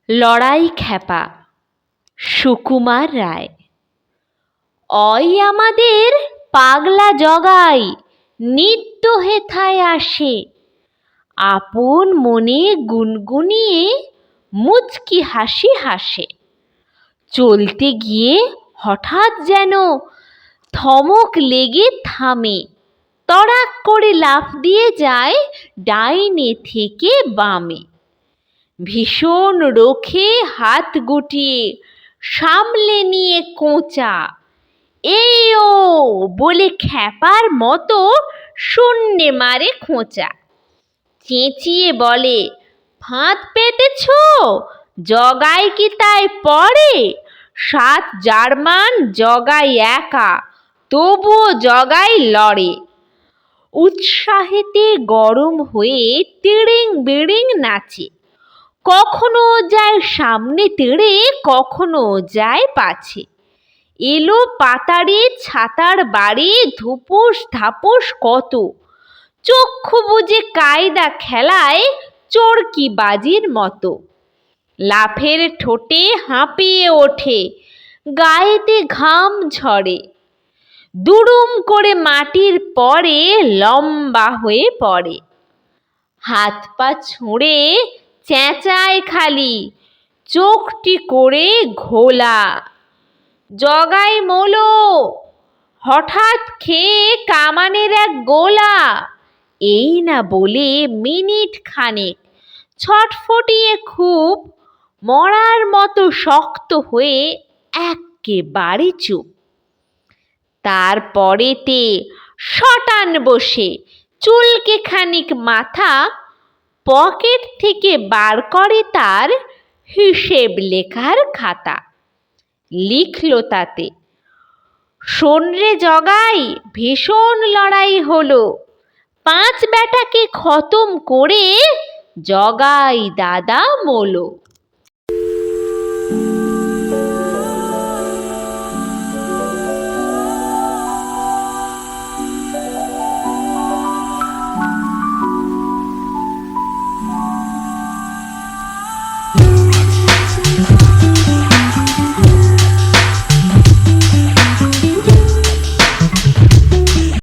লড়াই খ্যাপা সুকুমার রায়। অই আমাদের পাগলা জগাই নিত্য হেথায় আসে, আপন মনে গুনগুনিয়ে মুচকি হাসি হাসে। চলতে গিয়ে হঠাৎ যেন থমক লেগে থামে, তড়াক করে লাফ দিয়ে যায় ডাইনে থেকে বামে। ভীষণ রোখে হাত গুটিয়ে সামলে নিয়ে কোঁচা, এই ও বলে খ্যাপার মতো শূন্যে মারে খোঁচা। চেঁচিয়ে বলে, ফাঁদ পেতেছ? জগাই কি তাই পড়ে? 7 জার্মান জগাই একা, তবুও জগাই লড়ে। উৎসাহেতে গরম হয়ে তিড়িং বিড়িং নাচে, কখনো যায় সামনে তেড়ে, কখনো যায় পাছে। এলো পাতাড়ে ছাতার বাড়ি, ধুপুস ধাপুস কত, চক্ষু বুজে কায়দা খেলায় চরকি বাজির মতো। লাফের ঠোঁটে হাঁপিয়ে ওঠে, গায়েতে ঘাম ঝরে, দুড়ুম করে মাটির পরে লম্বা হয়ে পড়ে। হাত পা ছুঁড়ে চেঁচায় খালি, চোখটি করে ঘোলা, জগাই মোলো, হঠাৎ খেয়ে কামানের এক গোলা। এই না বলে মিনিট খানেক ছটফটিয়ে খুব, মরার মতো শক্ত হয়ে এক্কেবারে চুপ। তারপরেতে শটান বসে চুলকে খানিক মাথা, পকেট থেকে বার করে তার হিসেব লেখার খাতা। লিখল তাতে, শোন রে জগাই, ভীষণ লড়াই হলো, 5 ব্যাটাকে খতম করে জগাই দাদা মোলো।